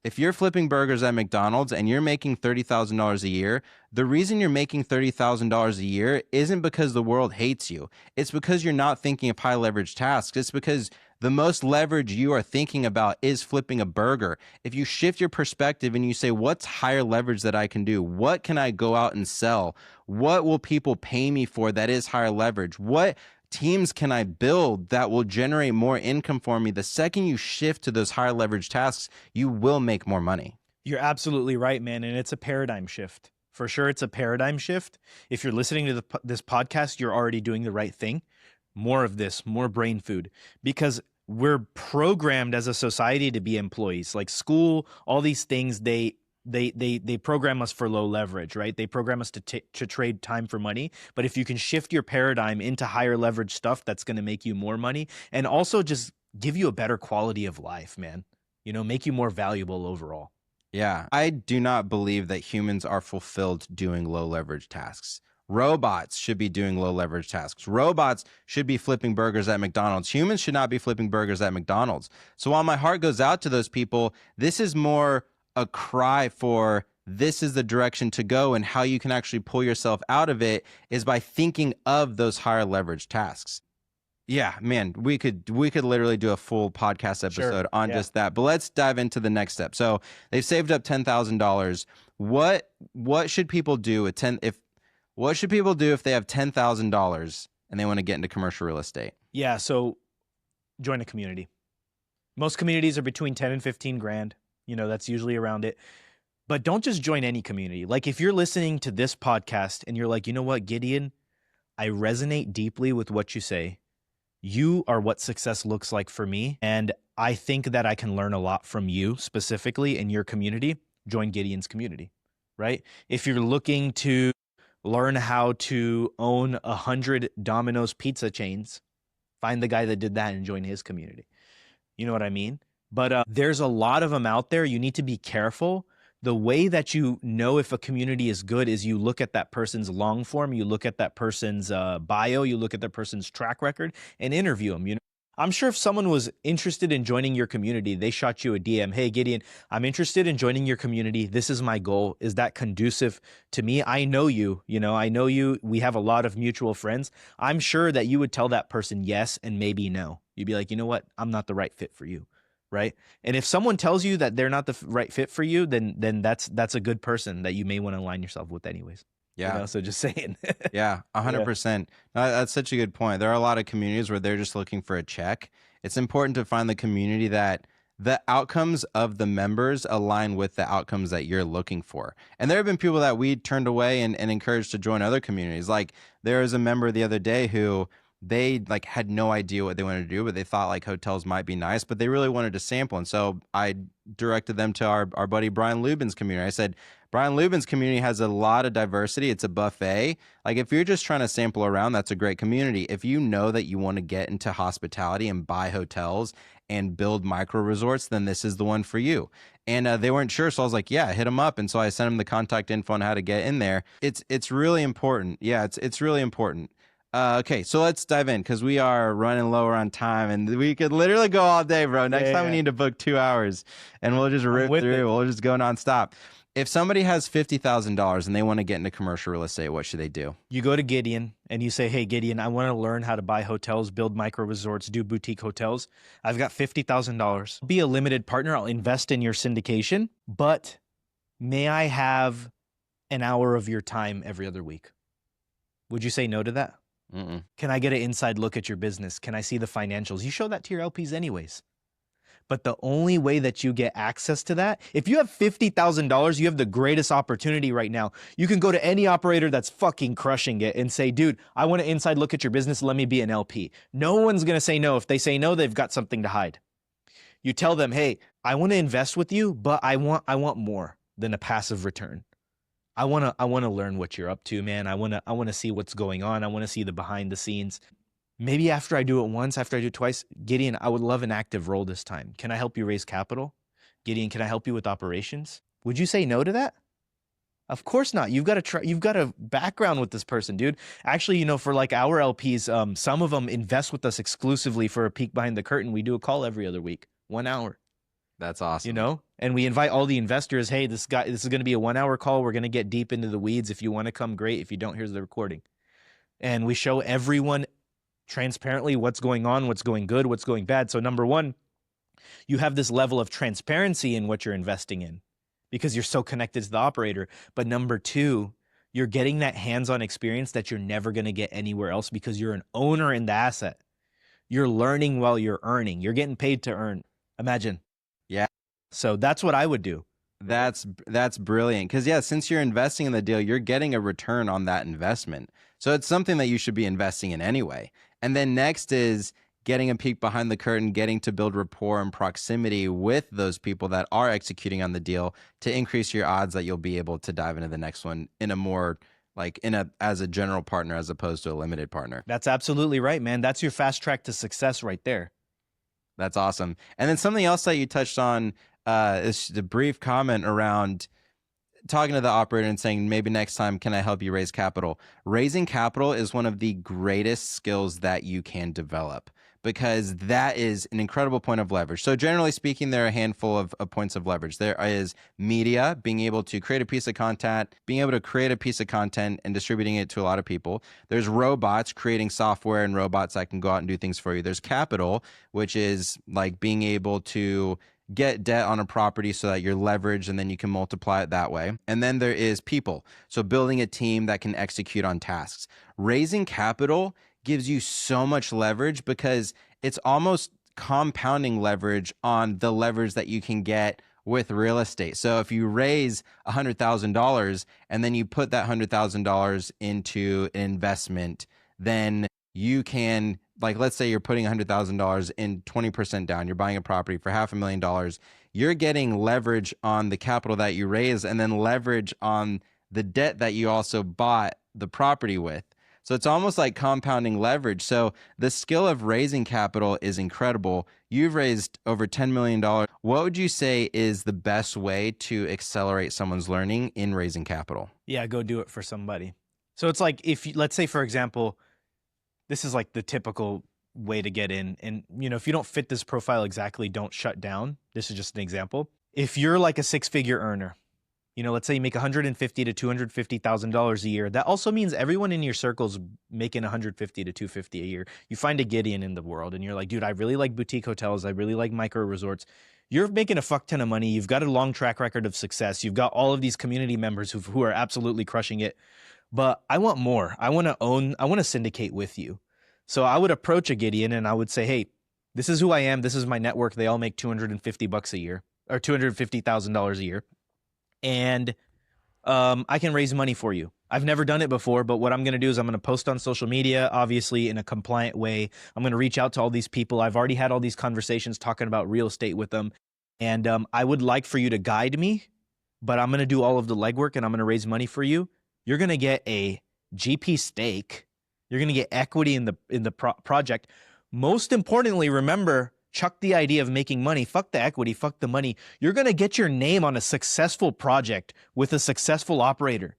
if you're flipping burgers at McDonald's and you're making $30,000 a year, the reason you're making $30,000 a year isn't because the world hates you. It's because you're not thinking of high leverage tasks. It's because the most leverage you are thinking about is flipping a burger. If you shift your perspective and you say, what's higher leverage that I can do? What can I go out and sell? What will people pay me for that is higher leverage? What teams can I build that will generate more income for me? The second you shift to those higher leverage tasks, you will make more money. You're absolutely right, man. And it's a paradigm shift. For sure, it's a paradigm shift. If you're listening to this podcast, you're already doing the right thing. More of this, more brain food, because we're programmed as a society to be employees. Like school, all these things, they program us for low leverage, right? They program us to trade time for money. But if you can shift your paradigm into higher leverage stuff, that's going to make you more money and also just give you a better quality of life, man. You know, make you more valuable overall. Yeah, I do not believe that humans are fulfilled doing low leverage tasks. Robots should be doing low leverage tasks. Robots should be flipping burgers at McDonald's. Humans should not be flipping burgers at McDonald's. So while my heart goes out to those people, this is more a cry for this is the direction to go, and how you can actually pull yourself out of it is by thinking of those higher leverage tasks. Yeah, man, we could literally do a full podcast episode on just that. But let's dive into the next step. So they've saved up $10,000. What should people do with what should people do if they have $10,000 and they want to get into commercial real estate? Yeah, so join a community. Most communities are between 10 and 15 grand. You know, that's usually around it. But don't just join any community. Like if you're listening to this podcast and you're like, you know what, Gideon, I resonate deeply with what you say. You are what success looks like for me. And I think that I can learn a lot from you specifically in your community. Join Gideon's community, right? If you're looking to learn how to own 100 Domino's pizza chains, find the guy that did that and join his community. You know what I mean? But there's a lot of them out there. You need to be careful. The way that you know if a community is good is you look at that person's long form, you look at that person's bio, you look at that person's track record and interview them. You know, I'm sure if someone was interested in joining your community, they shot you a DM. Hey, Gideon, I'm interested in joining your community. This is my goal. Is that conducive to me? I know you, I know you. We have a lot of mutual friends. I'm sure that you would tell that person yes and maybe no. You'd be like, you know what? I'm not the right fit for you. right? And if someone tells you that they're not the right fit for you, then that's a good person that you may want to align yourself with anyways. Yeah. So just saying. Yeah, Yeah. 100%. That's such a good point. There are a lot of communities where they're just looking for a check. It's important to find the community that the outcomes of the members align with the outcomes that you're looking for. And there have been people that we turned away and encouraged to join other communities. Like there was a member the other day who they like had no idea what they wanted to do, but they thought like hotels might be nice, but they really wanted to sample. And so I directed them to our buddy Brian Lubin's community. I said, Brian Lubin's community has a lot of diversity. It's a buffet. Like if you're just trying to sample around, that's a great community. If you know that you want to get into hospitality and buy hotels and build micro resorts, then this is the one for you. And they weren't sure, so I was like, yeah, hit them up. And so I sent them the contact info on how to get in there. It's really important. Yeah, it's really important. Okay, so let's dive in because we are running lower on time and we could literally go all day, bro. Next time we need to book 2 hours and we'll just rip through. We'll just go nonstop. If somebody has $50,000 and they want to get into commercial real estate, what should they do? You go to Gideon and you say, hey, Gideon, I want to learn how to buy hotels, build micro resorts, do boutique hotels. I've got $50,000. Be a limited partner. I'll invest in your syndication, but may I have an hour of your time every other week? Would you say no to that? Mm-mm. Can I get an inside look at your business? Can I see the financials? You show that to your LPs anyways. But the only way that you get access to that, if you have $50,000, you have the greatest opportunity right now. You can go to any operator that's fucking crushing it and say, dude, I want an inside look at your business. Let me be an LP. No one's going to say no. If they say no, they've got something to hide. You tell them, hey, I want to invest with you, but I want more than a passive return. I want to learn what you're up to, man. I want to see what's going on. I want to see the behind the scenes. Maybe after I do it once, after I do it twice, Gideon, I would love an active role this time. Can I help you raise capital? Gideon, can I help you with operations? Would you say no to that? Of course not. You've got to try. You've got a background with this person, dude. Actually, for like our LPs, some of them invest with us exclusively for a peek behind the curtain. We do a call every other week, 1 hour. That's awesome. And we invite all the investors. Hey, this is going to be a 1 hour call. We're going to get deep into the weeds. If you want to come, great. If you don't, here's the recording. And we show everyone transparently what's going on, what's going good, what's going bad. So number one, you have this level of transparency in what you're investing in because you're so connected to the operator. But number two, you're getting that hands-on experience that you're never going to get anywhere else because you're an owner in the asset. You're learning while you're earning. You're getting paid to earn. Imagine. Yeah. So that's what I would do. That's brilliant. Because yeah, since you're investing in the deal, you're getting a return on that investment. So it's something that you should be investing in anyway. And then next is getting a peek behind the curtain, getting to build rapport and proximity with those people that are executing on the deal to increase your odds that you'll be able to dive into the next one in a more as a general partner as opposed to a limited partner. That's absolutely right, man. That's your fast track to success right there. That's awesome. And then something else that you touched on is the brief comment around talking to the operator and saying, maybe next time, can I help you raise capital? Raising capital is one of the greatest skills that you can develop because that is an incredible point of leverage. So generally speaking, there are a handful of points of leverage. There is media, being able to create a piece of content, being able to create a piece of content and distributing it to a lot of people. There's robots, creating software and robots that can go out and do things for you. There's capital, which is like being able to get debt on a property so that you're leveraged and then you can multiply it that way. And then there is people. So building a team that can execute on tasks. Raising capital gives you so much leverage because it's almost compounding leverage on the leverage that you can get with real estate. So if you raise $100,000 and then you put that $100,000 into an investment, then you can, like, let's say you're putting $100,000 in 20% down, you're buying a property for $500,000, you're getting leverage on the capital that you raise and then leverage on the debt that you also bought the property with. So it's almost like compounding leverage. So the skill of raising capital is incredible. You've raised over $10 million. What would you say is the best way to accelerate someone's learning in raising capital? Yeah, go do it for somebody. So it's like let's say, for example, this is like the typical way to get in. And, if you don't fit this profile exactly, don't shut down. This is just an example. If you're like a 6-figure earner Let's say you make $150 to $250,000 a year. That also means everyone in your circle's making $150 to $250 a year. You find a Gideon in the world, and you're like, dude, I really like boutique hotels. I really like micro resorts. You're making a fuck ton of money. You've got a long track record of success. You've got all of these community members who are absolutely crushing it. But I want more. I want to syndicate with you. So I would approach a Gideon and I would say, hey, this is who I am. This is my network. They all make $250 a year or $250,000 a year. And I can raise money for you. I've never done it before, but what I'm going to do is I'm going to post on social media, obviously in a compliant way. I'm going to reach out to all these people. I've already had all these conversations talking about real estate with them. And I would like for you to guide me, but I'm going to do all of the legwork and I'm going to raise money for you. You're going to get a GP stake. You're going to get equity in the project. Most importantly, remember, chuck the idea of making money. Fuck the equity. Fuck the money. You're going to get your name on a successful project with a successful operator.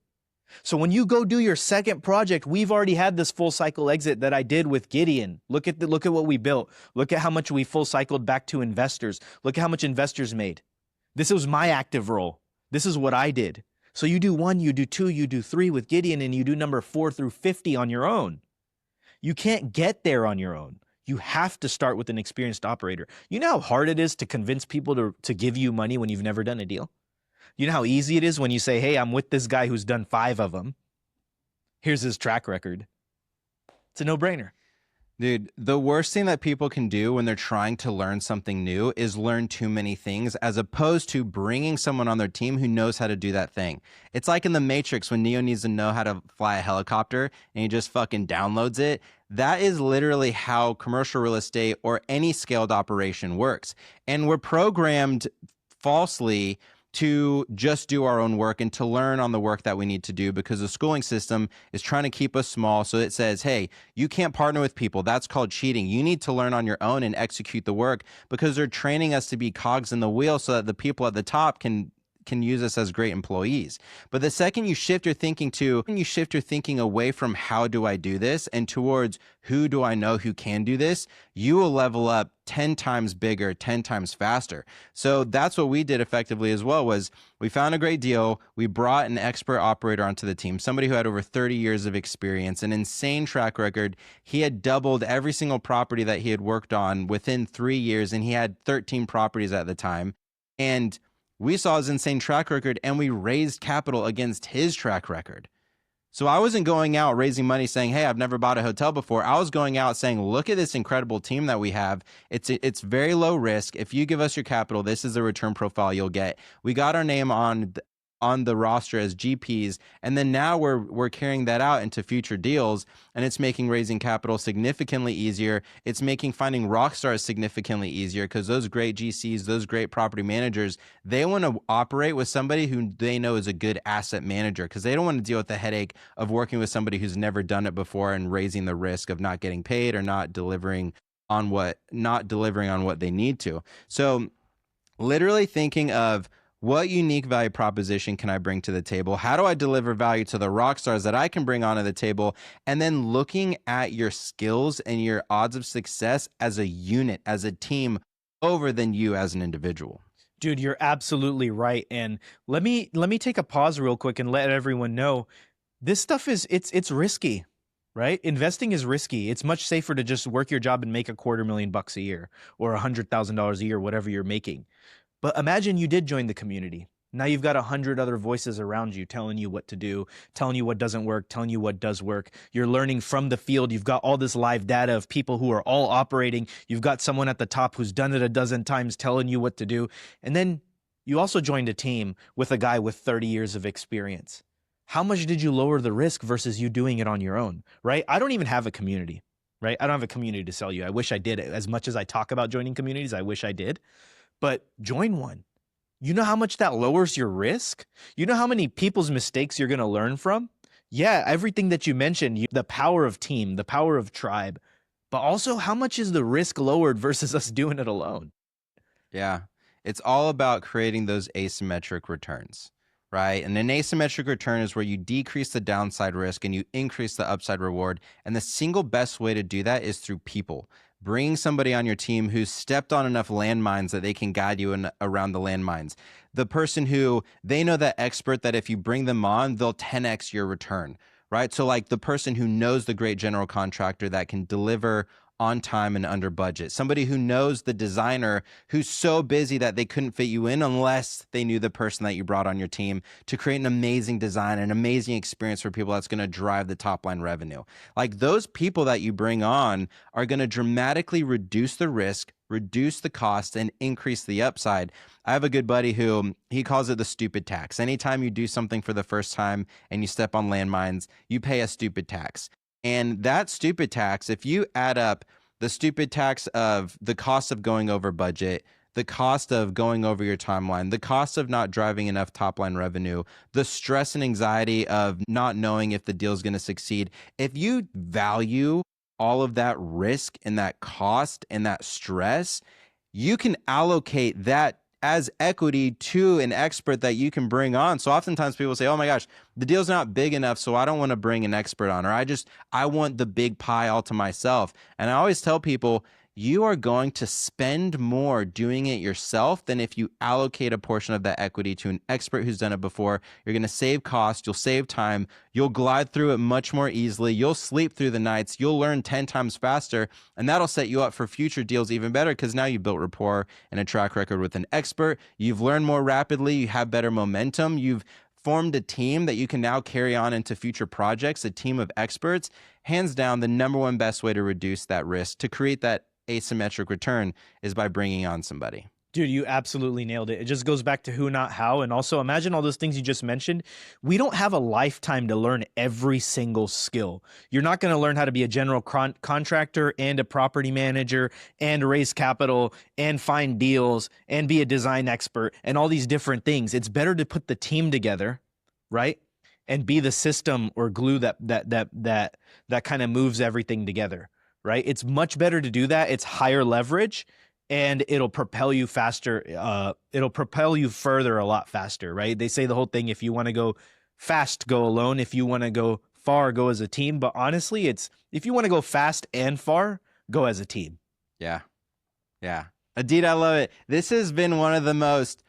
So when you go do your second project, we've already had this full cycle exit that I did with Gideon. Look at what we built. Look at how much we full cycled back to investors. Look at how much investors made. This was my active role. This is what I did. So you do 1, you do 2, you do 3 with Gideon, and you do number 4 through 50 on your own. You can't get there on your own. You have to start with an experienced operator. You know how hard it is to convince people to give you money when you've never done a deal? You know how easy it is when you say, hey, I'm with this guy who's done 5 of them. Here's his track record. It's a no-brainer. Dude, the worst thing that people can do when they're trying to learn something new is learn too many things, as opposed to bringing someone on their team who knows how to do that thing. It's like in the Matrix when Neo needs to know how to fly a helicopter and he just fucking downloads it. That is literally how commercial real estate or any scaled operation works. And we're programmed falsely to just do our own work and to learn on the work that we need to do, because the schooling system is trying to keep us small. So it says, hey, you can't partner with people. That's called cheating. You need to learn on your own and execute the work, because they're training us to be cogs in the wheel so that the people at the top can use us as great employees. But the second you shift your thinking away from how do I do this and towards who do I know who can do this, you will level up 10 times bigger, 10 times faster. So that's what we did effectively as well. Was we found a great deal. We brought an expert operator onto the team, somebody who had over 30 years of experience, an insane track record. He had doubled every single property that he had worked on within 3 years, and he had 13 properties at the time. And we saw his insane track record and we raised capital against his track record. So I wasn't going out raising money saying, hey, I've never bought a hotel before. I was going out saying, look at this incredible team that we have. It's very low risk. If you give us your capital, this is the return profile you'll get. We got our name on the roster as GPs, and then now we're carrying that out into future deals, and it's making raising capital significantly easier. It's making finding rock stars significantly easier, because those great GCs, those great property managers, they want to operate with somebody who they know is a good asset manager, because they don't want to deal with the headache of working with somebody who's never done it before and raising the risk of not getting paid or not delivering on what they need to. So literally thinking of, what unique value proposition can I bring to the table? How do I deliver value to the rock stars that I can bring onto the table? And then looking at your skills and your odds of success as a unit, as a team, over than you as an individual. Dude, you're absolutely right. And let me take a pause real quick and let everyone know this stuff it's risky, right? Investing is risky. It's much safer to just work your job and make $250,000 a year or $100,000 a year, whatever you're making. But imagine you did join the community. Now you've got 100 other voices around you telling you what to do, telling you what doesn't work, telling you what does work. You're learning from the field. You've got all this live data of people who are all operating. You've got someone at the top who's done it a dozen times telling you what to do. And then you also joined a team with a guy with 30 years of experience. How much did you lower the risk versus you doing it on your own, right? I don't even have a community, right? I don't have a community to sell you. I wish I did. As much as I talk about joining communities, I wish I did. But join one. You know how much that lowers your risk? You know how many people's mistakes you're going to learn from? Yeah, everything that you mentioned, the power of team, the power of tribe, but also how much is the risk lowered versus us doing it alone? Yeah, it's all about creating those asymmetric returns, right? And an asymmetric return is where you decrease the downside risk and you increase the upside reward. And the single best way to do that is through people. bringing somebody on your team who's stepped on enough landmines that they can guide you around the landmines. The person who they know that expert that if you bring them on, they'll 10x your return, right? So like the person who knows the great general contractor that can deliver on time and under budget. Somebody who knows the designer who's so busy that they couldn't fit you in unless they knew the person that you brought on your team to create an amazing design, an amazing experience for people that's going to drive the top line revenue. Like those people that you bring on are going to dramatically reduce the risk, reduce the cost, and increase the upside. I have a good buddy who he calls it the stupid tax. Anytime you do something for the first time and you step on landmines, you pay a stupid tax. And that stupid tax, if you add up the stupid tax of the cost of going over budget, the cost of going over your timeline, the cost of not driving enough top line revenue, the stress and anxiety of not knowing if the deal is going to succeed, if you value all of that risk and that cost and that stress, you can allocate that as equity to an expert that you can bring on. So oftentimes people say, oh my gosh, the deal's not big enough, so I don't want to bring an expert on, or I want the big pie all to myself. And I always tell people, you are going to spend more doing it yourself than if you allocate a portion of that equity to an expert who's done it before. You're going to save cost, you'll save time, you'll glide through it much more easily, you'll sleep through the nights, you'll learn 10 times faster, and that'll set you up for future deals even better because now you've built rapport and a track record with an expert. You've learned more rapidly, you have better momentum, you've formed a team that you can now carry on into future projects, a team of experts. Hands down, the number one best way to reduce that risk, to create that asymmetric return, is by bringing on somebody. Dude, you absolutely nailed it. It just goes back to who, not how. And also imagine all those things you just mentioned. We don't have a lifetime to learn every single skill. You're not going to learn how to be a general contractor and a property manager and raise capital and find deals and be a design expert and all these different things. It's better to put the team together, right? And be the system or glue that kind of moves everything together, right? It's much better to do that. It's higher leverage. And it'll propel you faster. It'll propel you further a lot faster, right? They say the whole thing, if you want to go fast, go alone. If you want to go far, go as a team. But honestly, it's if you want to go fast and far, go as a team. Yeah. Yeah. Adit, I love it. This has been one of the most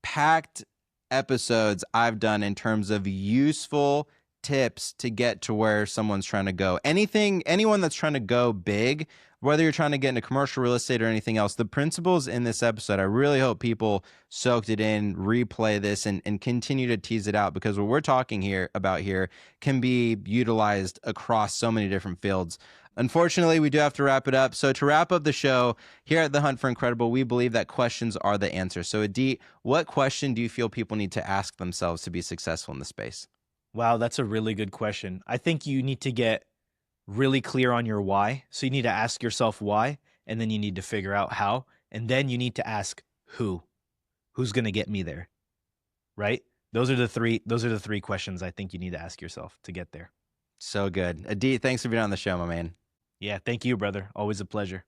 packed episodes I've done in terms of useful tips to get to where someone's trying to go. Anyone that's trying to go big, whether you're trying to get into commercial real estate or anything else, the principles in this episode, I really hope people soaked it in, replay this, and continue to tease it out, because what we're talking about here can be utilized across so many different fields. Unfortunately, we do have to wrap it up. So to wrap up the show, here at The Hunt for Incredible, we believe that questions are the answer. So Adit, what question do you feel people need to ask themselves to be successful in the space? Wow, that's a really good question. I think you need to get really clear on your why. So you need to ask yourself why, and then you need to figure out how, and then you need to ask who's going to get me there, right? Those are the three questions I think you need to ask yourself to get there. So good. Adit, thanks for being on the show, my man. Yeah, thank you, brother. Always a pleasure.